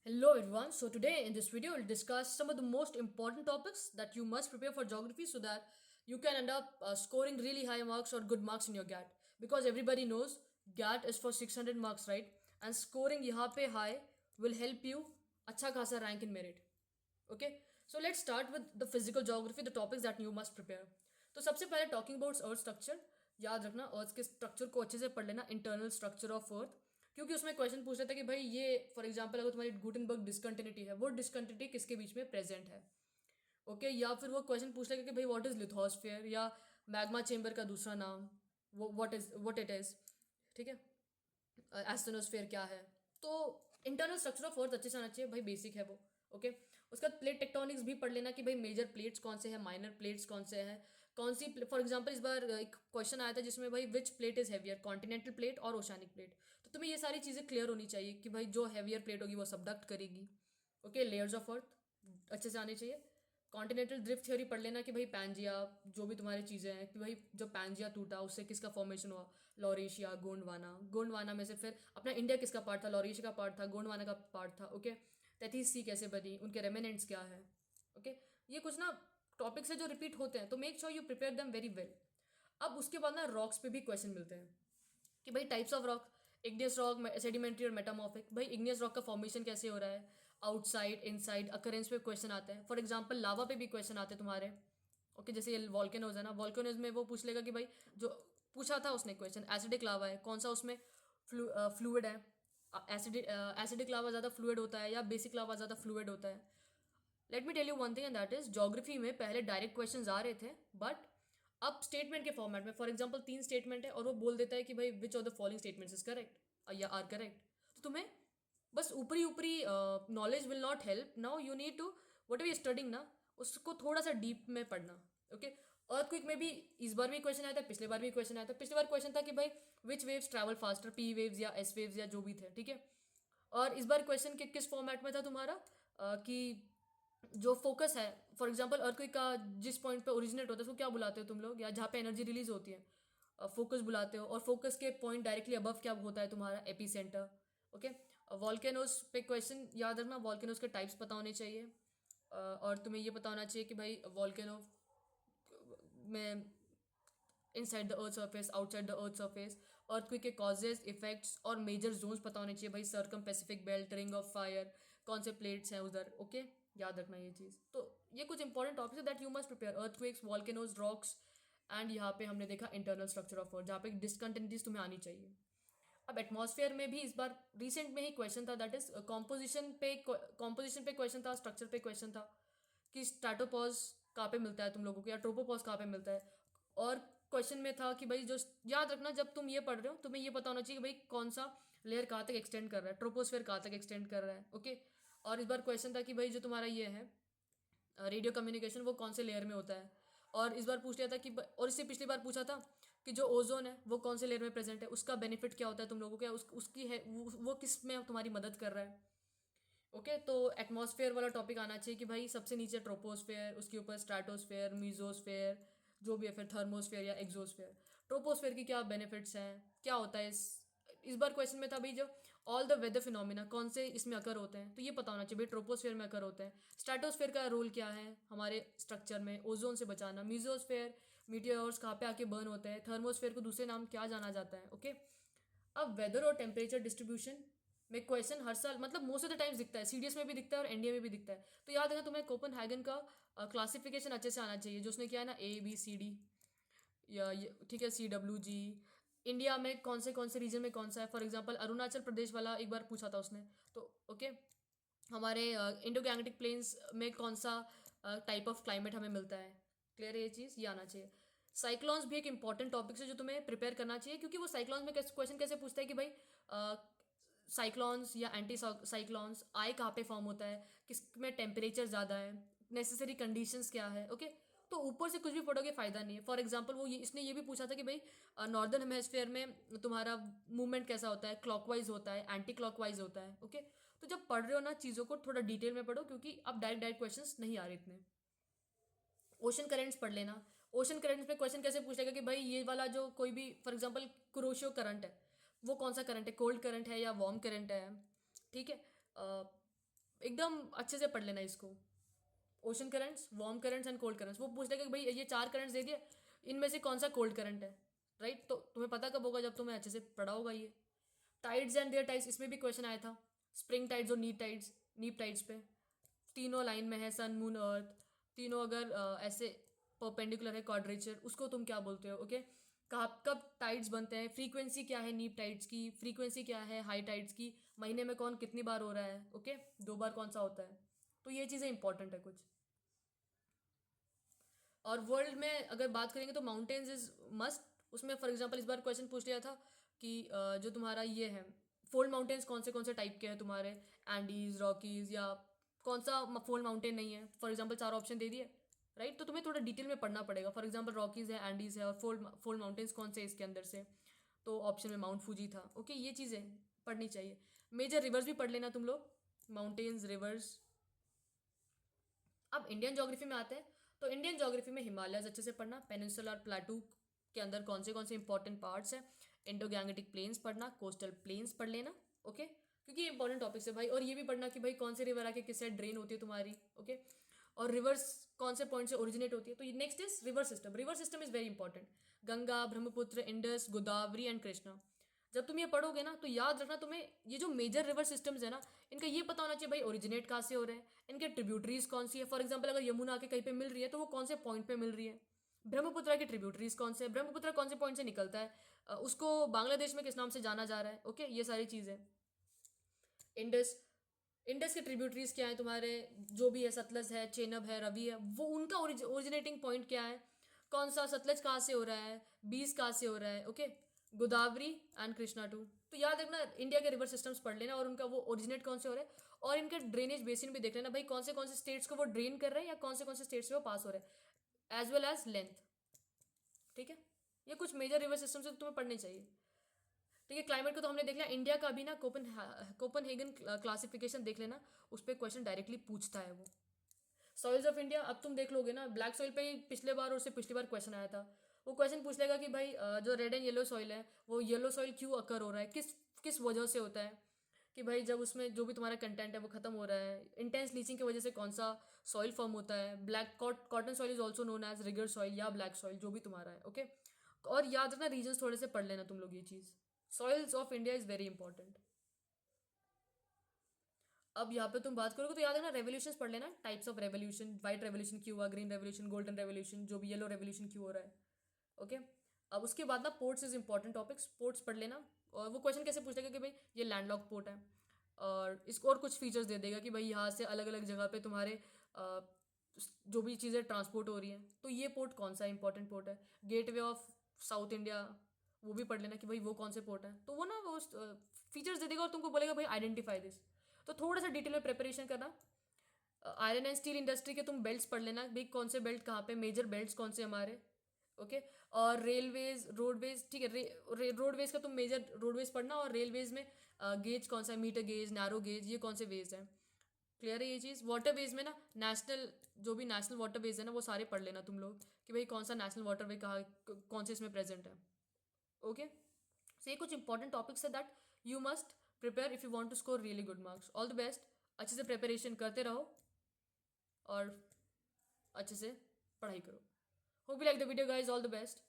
Hello everyone. So today in this video we'll discuss some of the most important topics that you must prepare for geography so that you can end up scoring really high marks or good marks in your GAT. Because everybody knows GAT is for 600 marks, right? And scoring यहाँ पे high will help you अच्छा खासा rank in merit. Okay? So let's start with the physical geography, the topics that you must prepare. तो सबसे पहले talking about earth structure. याद रखना अर्थ के स्ट्रक्चर को अच्छे से पढ़ लेना, इंटरनल स्ट्रक्चर ऑफ अर्थ, क्योंकि उसमें क्वेश्चन पूछ रहा था कि भाई ये फॉर एग्जांपल अगर तुम्हारी गुटनबर्ग डिसकंटिन्यूटी है, वो डिसकंटिन्यूटी किसके बीच में प्रेजेंट है. ओके या फिर वो क्वेश्चन पूछ लेगा कि भाई व्हाट इज लिथोस्फेयर या मैग्मा चेंबर का दूसरा नाम वो व्हाट इट इज. ठीक है. एस्ट्रोनोस्फेयर क्या है. तो इंटरनल स्ट्रक्चर ऑफ अर्थ अच्छे से आना चाहिए भाई, बेसिक है वो. ओके. उसका प्लेट टेक्टोनिक्स भी पढ़ लेना कि भाई मेजर प्लेट्स कौन से हैं, माइनर प्लेट्स कौन से हैं, कौन सी. फॉर एग्जांपल इस बार एक क्वेश्चन आया था जिसमें भाई which plate is heavier, continental plate और ओशानिक प्लेट. तो तुम्हें ये सारी चीज़ें क्लियर होनी चाहिए कि भाई जो हैवियर प्लेट होगी वो सबडक्ट करेगी. ओके. लेयर्स ऑफ अर्थ अच्छे से आने चाहिए. कॉन्टिनेंटल ड्रिफ्ट थ्योरी पढ़ लेना कि भाई पैंजिया जो भी तुम्हारी चीज़ें हैं कि भाई जब पैंजिया टूटा उससे किसका फॉर्मेशन हुआ, लॉरेशिया, गोंडवाना. गोंडवाना में से फिर अपना इंडिया किसका पार्ट था, लॉरेशिया का पार्ट था, गोंडवाना का पार्ट था. ओके. तैतीस सी कैसे बनी, उनके रेमिनेंट्स क्या है. ओके. ये कुछ ना टॉपिक्स है जो रिपीट होते हैं, तो make sure you prepare them very well. अब उसके बाद ना रॉक्स पे भी क्वेश्चन मिलते हैं कि भाई types of rock, igneous rock, sedimentary और मेटामॉर्फिक. भाई इग्नियस रॉक का फॉर्मेशन कैसे हो रहा है, आउटसाइड, इनसाइड, अकरेंस पे क्वेश्चन आते हैं. फॉर एग्जांपल लावा पे भी क्वेश्चन आते हैं तुम्हारे. ओके. जैसे ये वॉल्केनोज है ना, वॉल्केनोज में वो पूछ लेगा कि भाई जो पूछा था उसने क्वेश्चन, एसिडिक लावा है, कौन सा उसमें फ्लूइड है. एसिडिक लावा ज़्यादा फ्लूइड होता है या बेसिक लावा ज़्यादा फ्लूइड होता है. Let me tell you one thing and that is geography में पहले डायरेक्ट क्वेश्चन आ रहे थे, बट अब स्टेटमेंट के फॉर्मेट में. फॉर एग्जाम्पल 3 स्टेटमेंट है और वो बोल देता है कि भाई which of the following statements is correct या आर करेक्ट. तो तुम्हें बस ऊपरी ऊपरी knowledge will not help. Now you need to whatever studying ना, उसको थोड़ा सा डीप में पढ़ना. ओके. अर्थक्वेक में भी इस बार भी क्वेश्चन आया था, पिछले बार भी क्वेश्चन आया था. पिछली बार क्वेश्चन था कि भाई which waves travel faster, P waves या एस वेव्स या जो भी थे. ठीक है. और इस बार क्वेश्चन के किस फॉर्मेट में था तुम्हारा, कि जो फोकस है, फॉर एग्जांपल अर्थक्वेक का जिस पॉइंट पे ओरिजिनेट होता है उसको क्या बुलाते हो तुम लोग, या जहाँ पे एनर्जी रिलीज होती है, फोकस बुलाते हो. और फोकस के पॉइंट डायरेक्टली अबव क्या होता है तुम्हारा, एपी सेंटर. ओके. वॉल्केनोस पे क्वेश्चन याद रखना, वॉल्केनोस के टाइप्स पता होने चाहिए. और तुम्हें ये पता होना चाहिए कि भाई वॉल्केनो में inside the earth surface, outside the earth surface, earthquake के कॉजेज, इफेक्ट्स और मेजर जोन्स पता होने चाहिए भाई, circum Pacific belt, ring of fire, कौन से प्लेट्स हैं उधर. ओके. याद रखना ये चीज़. तो ये कुछ इंपॉर्टेंट टॉपिक्स है that you must prepare, earthquakes, volcanoes, rocks. And यहाँ पे हमने देखा इंटरनल स्ट्रक्चर ऑफ अर्थ, जहाँ पे डिसकंटिन्यूटीज तुम्हें आनी चाहिए. अब एटमॉस्फेयर में भी इस बार रिसेंट में ही क्वेश्चन था, दैट इज कॉम्पोजिशन पे क्वेश्चन था, स्ट्रक्चर पे क्वेश्चन था कि स्ट्रैटोपॉज कहाँ पे मिलता है तुम लोगों को, या ट्रोपोपॉज कहाँ पे मिलता है. और क्वेश्चन में था कि भाई जो, याद रखना जब तुम ये पढ़ रहे हो तुम्हें ये पता होना चाहिए कि भाई कौन सा लेयर कहाँ तक एक्सटेंड कर रहा है, ट्रोपोस्फेयर कहाँ तक एक्सटेंड कर रहा है. ओके. और इस बार क्वेश्चन था कि भाई जो तुम्हारा ये है रेडियो कम्युनिकेशन, वो कौन से लेयर में होता है. और इस बार पूछ लिया था कि और इससे पिछली बार पूछा था कि जो ओजोन है वो कौन से लेयर में प्रेजेंट है, उसका बेनिफिट क्या होता है तुम लोगों को, उसकी है वो किस में तुम्हारी मदद कर रहा है. ओके. तो एटमॉस्फेयर वाला टॉपिक आना चाहिए कि भाई सबसे नीचे ट्रोपोस्फेयर, उसके ऊपर स्ट्रैटोस्फेयर, मीजोस्फेयर, जो भी है, फिर थर्मोस्फेयर या एक्सोस्फेयर. ट्रोपोस्फेयर की क्या बेनिफिट्स हैं, क्या होता है. इस बार क्वेश्चन में था भाई जो ऑल द वेदर फिनोमिना कौन से इसमें अकर होते हैं, तो ये पता होना चाहिए भाई ट्रोपोस्फेयर में अकर होते हैं. स्ट्रैटोस्फेयर का रोल क्या है हमारे स्ट्रक्चर में, ओजोन से बचाना. मीजोस्फेयर, मीटियोर्स कहाँ पे आके बर्न होते हैं. थर्मोस्फेयर को दूसरे नाम क्या जाना जाता है. ओके. अब वेदर और टेम्परेचर डिस्ट्रीब्यूशन में क्वेश्चन हर साल, मतलब मोस्ट ऑफ द टाइम्स दिखता है, सीडीएस में भी दिखता है और एनडीए में भी दिखता है. तो याद रखना तुम्हें कोपनहेगन का क्लासिफिकेशन अच्छे से आना चाहिए, जो उसने किया है ना, ABCD, या ठीक है, CWG. इंडिया में कौन से रीजन में कौन सा है. फॉर एग्जांपल अरुणाचल प्रदेश वाला एक बार पूछा था उसने. तो ओके. हमारे इंडो गैंगटिक प्लेन्स में कौन सा टाइप ऑफ क्लाइमेट हमें मिलता है. क्लियर है ये चीज़, ये आना चाहिए. साइक्लॉन्स भी एक इंपॉर्टेंट टॉपिक है जो तुम्हें प्रिपेयर करना चाहिए, क्योंकि वो साइक्लॉन्स में क्वेश्चन कैसे पूछता है कि भाई साइक्लॉन्स या एंटी साइक्लॉन्स आए कहाँ पे फॉर्म होता है, किस में टेम्परेचर ज़्यादा है, नेसेसरी कंडीशंस क्या है. ओके. तो ऊपर से कुछ भी पढ़ोगे फायदा नहीं है. फॉर एग्जांपल वो इसने ये भी पूछा था कि भाई नॉर्दर्न हेमिस्फीयर में तुम्हारा मूवमेंट कैसा होता है, क्लॉकवाइज होता है, एंटी क्लॉकवाइज होता है. ओके. तो जब पढ़ रहे हो ना चीज़ों को थोड़ा डिटेल में पढ़ो, क्योंकि अब डायरेक्ट डायरेक्ट क्वेश्चंस नहीं आ रहे इतने. ओशन करेंट्स पढ़ लेना. ओशन करेंट्स में क्वेश्चन कैसे पूछेगा कि भाई ये वाला जो कोई भी, फॉर एग्जांपल कुरोशियो करंट है, वो कौन सा करंट है, कोल्ड करंट है या वार्म करंट है. ठीक है. एकदम अच्छे से पढ़ लेना इसको। Ocean currents, warm currents and cold currents, वो पूछ लेगा कि भाई ये 4 करंट्स दे दिए, इनमें से कौन सा कोल्ड करंट है, राइट? तो तुम्हें पता कब होगा, जब तुम्हें अच्छे से पढ़ा होगा ये। टाइड्स एंड देयर टाइड्स, इसमें भी क्वेश्चन आया था। स्प्रिंग टाइड्स और नीप टाइड्स पे तीनों लाइन में है, सन मून अर्थ, तीनों अगर ऐसे परपेंडिकुलर है क्वाड्रेचर, उसको तुम क्या बोलते हो? ओके, कब कब टाइड्स बनते हैं, फ्रीक्वेंसी क्या है नीप टाइड्स की, फ्रीक्वेंसी क्या है हाई टाइड्स की, महीने में कौन कितनी बार हो रहा है, ओके, 2 बार कौन सा होता है। तो ये चीज़ें इंपॉर्टेंट है कुछ। और वर्ल्ड में अगर बात करेंगे तो माउंटेन्स इज मस्ट। उसमें फॉर एग्जांपल इस बार क्वेश्चन पूछ लिया था कि जो तुम्हारा ये है फोल्ड माउंटेन्स कौन से टाइप के हैं तुम्हारे, एंडीज, रॉकीज, या कौन सा फोल्ड माउंटेन नहीं है, फॉर एग्जांपल 4 ऑप्शन दे दिए, राइट? तो तुम्हें थोड़ा डिटेल में पढ़ना पड़ेगा। फॉर एग्जांपल रॉकीज है, एंडीज है, और फोल्ड माउंटेन्स कौन से इसके अंदर से, तो ऑप्शन में माउंट फूजी था। ओके, ये चीज़ें पढ़नी चाहिए। मेजर रिवर्स भी पढ़ लेना तुम लोग, माउंटेन्स, रिवर्स। अब इंडियन ज्योग्राफी में आते हैं, तो इंडियन ज्योग्राफी में हिमालयस अच्छे से पढ़ना, पेनिनसुलर प्लाटू के अंदर कौन से इंपॉर्टेंट पार्ट्स हैं, इंडो गैंगेटिक प्लेन्स पढ़ना, कोस्टल प्लेन्स पढ़ लेना, ओके, क्योंकि ये इंपॉर्टेंट टॉपिक्स है भाई। और ये भी पढ़ना कि भाई कौन से रिवर आके किस साइड ड्रेन होती है तुम्हारी, ओके, और रिवर्स कौन से पॉइंट से ओरिजिनेट होती है। तो next is river system. River system is very important. Ganga, Brahmaputra, Indus, Godavari and Krishna. जब तुम ये पढ़ोगे ना तो याद रखना, तुम्हें ये जो मेजर रिवर सिस्टम्स है ना, इनका ये पता होना चाहिए भाई ओरिजिनेट कहाँ से हो रहे हैं, इनके ट्रिब्यूटरीज कौन सी है। फॉर एग्जाम्पल अगर यमुना आके कहीं पे मिल रही है तो वो कौन से पॉइंट पे मिल रही है। ब्रह्मपुत्र की ट्रिब्यूटरीज कौन से, ब्रह्मपुत्र कौन से पॉइंट से निकलता है, उसको बांग्लादेश में किस नाम से जाना जा रहा है, ओके, ये सारी चीज़ें। इंडस, इंडस के ट्रिब्यूटरीज क्या है तुम्हारे, जो भी है, सतलज है, चेनब है, रवि है, वो उनका ओरिजिनेटिंग पॉइंट क्या है, कौन सा सतलज कहाँ से हो रहा है, बीस कहाँ से हो रहा है, okay, Godavari and Krishna too. तो याद रखना इंडिया के रिवर सिस्टम्स पढ़ लेना और उनका वो ओरिजिनेट कौन से हो रहा है, और इनके ड्रेनेज बेसिन भी देख लेना भाई कौन से स्टेट्स को वो ड्रेन कर रहे हैं या कौन से स्टेट्स से वो पास हो रहे हैं, एज वेल एज लेंथ। ठीक है, ये कुछ मेजर रिवर सिस्टम्स तुम्हें पढ़ने चाहिए। ठीक है, क्लाइमेट को तो हमने देख लिया। इंडिया का भी ना कोपनहेगन क्लासिफिकेशन देख लेना, उस पर क्वेश्चन डायरेक्टली पूछता है वो। सॉइल्स ऑफ इंडिया, अब तुम देख लोगे ना, ब्लैक सॉइल पे ही पिछले बार और उससे पिछली बार क्वेश्चन आया था। वो क्वेश्चन पूछ लेगा कि भाई जो रेड एंड येलो सॉइल है, वो येलो सॉइल क्यों अकर हो रहा है, किस किस वजह से होता है, कि भाई जब उसमें जो भी तुम्हारा कंटेंट है वो खत्म हो रहा है, इंटेंस लीचिंग की वजह से कौन सा सॉइल फॉर्म होता है। Black cotton soil is also known as regur soil या ब्लैक सॉइल, जो भी तुम्हारा है, ओके। और याद रखना रीजन थोड़े से पढ़ लेना तुम लोग ये चीज़। Soils of India is very important. अब यहाँ पे तुम बात करोगे तो याद है ना, रेवोल्यूशंस पढ़ लेना, types of revolution, white revolution क्यों हुआ, ग्रीन रेवोल्यूशन, गोल्डन रेवोल्यूशन, जो भी येलो रेवोल्यूशन क्यों हो रहा है, ओके। अब उसके बाद ना ports is important topics, ports पढ़ लेना। और वो क्वेश्चन कैसे पूछेगा कि भाई ये लैंडलॉक पोर्ट है, और इसको और कुछ फीचर्स दे देगा कि भाई यहाँ से अलग अलग जगह पे तुम्हारे जो भी चीज़ें ट्रांसपोर्ट हो रही हैं, तो ये पोर्ट कौन सा इंपॉर्टेंट पोर्ट है। गेटवे ऑफ साउथ इंडिया, वो भी पढ़ लेना कि भाई वो कौन से पोर्ट है। तो वो ना वो फीचर्स दे देगा और तुमको बोलेगा भाई आइडेंटिफाई दिस। तो थोड़ा सा डिटेल में प्रिपरेशन करना। आयरन एंड स्टील इंडस्ट्री के तुम बेल्ट्स पढ़ लेना भाई, कौन से बेल्ट कहाँ पे, मेजर बेल्ट्स कौन से हमारे, ओके। और रेलवेज, रोडवेज, ठीक है, रोडवेज का तुम मेजर रोडवेज पढ़ना, और रेलवेज में गेज कौन सा है, मीटर गेज, नैरो गेज, ये कौन से वेज हैं। क्लियर है ये चीज़। वाटर वेज में ना नेशनल, जो भी नेशनल वाटर वेज है ना, वो सारे पढ़ लेना तुम लोग कि भाई कौन सा नेशनल वाटर वे कहाँ कौन से इसमें प्रेजेंट है, ओके। सो ये कुछ इंपॉर्टेंट टॉपिक्स है that you must prepare if you want to score really good marks. All the best, अच्छे से प्रिपरेशन करते रहो और अच्छे से पढ़ाई करो। Hope you like the video guys, all the best.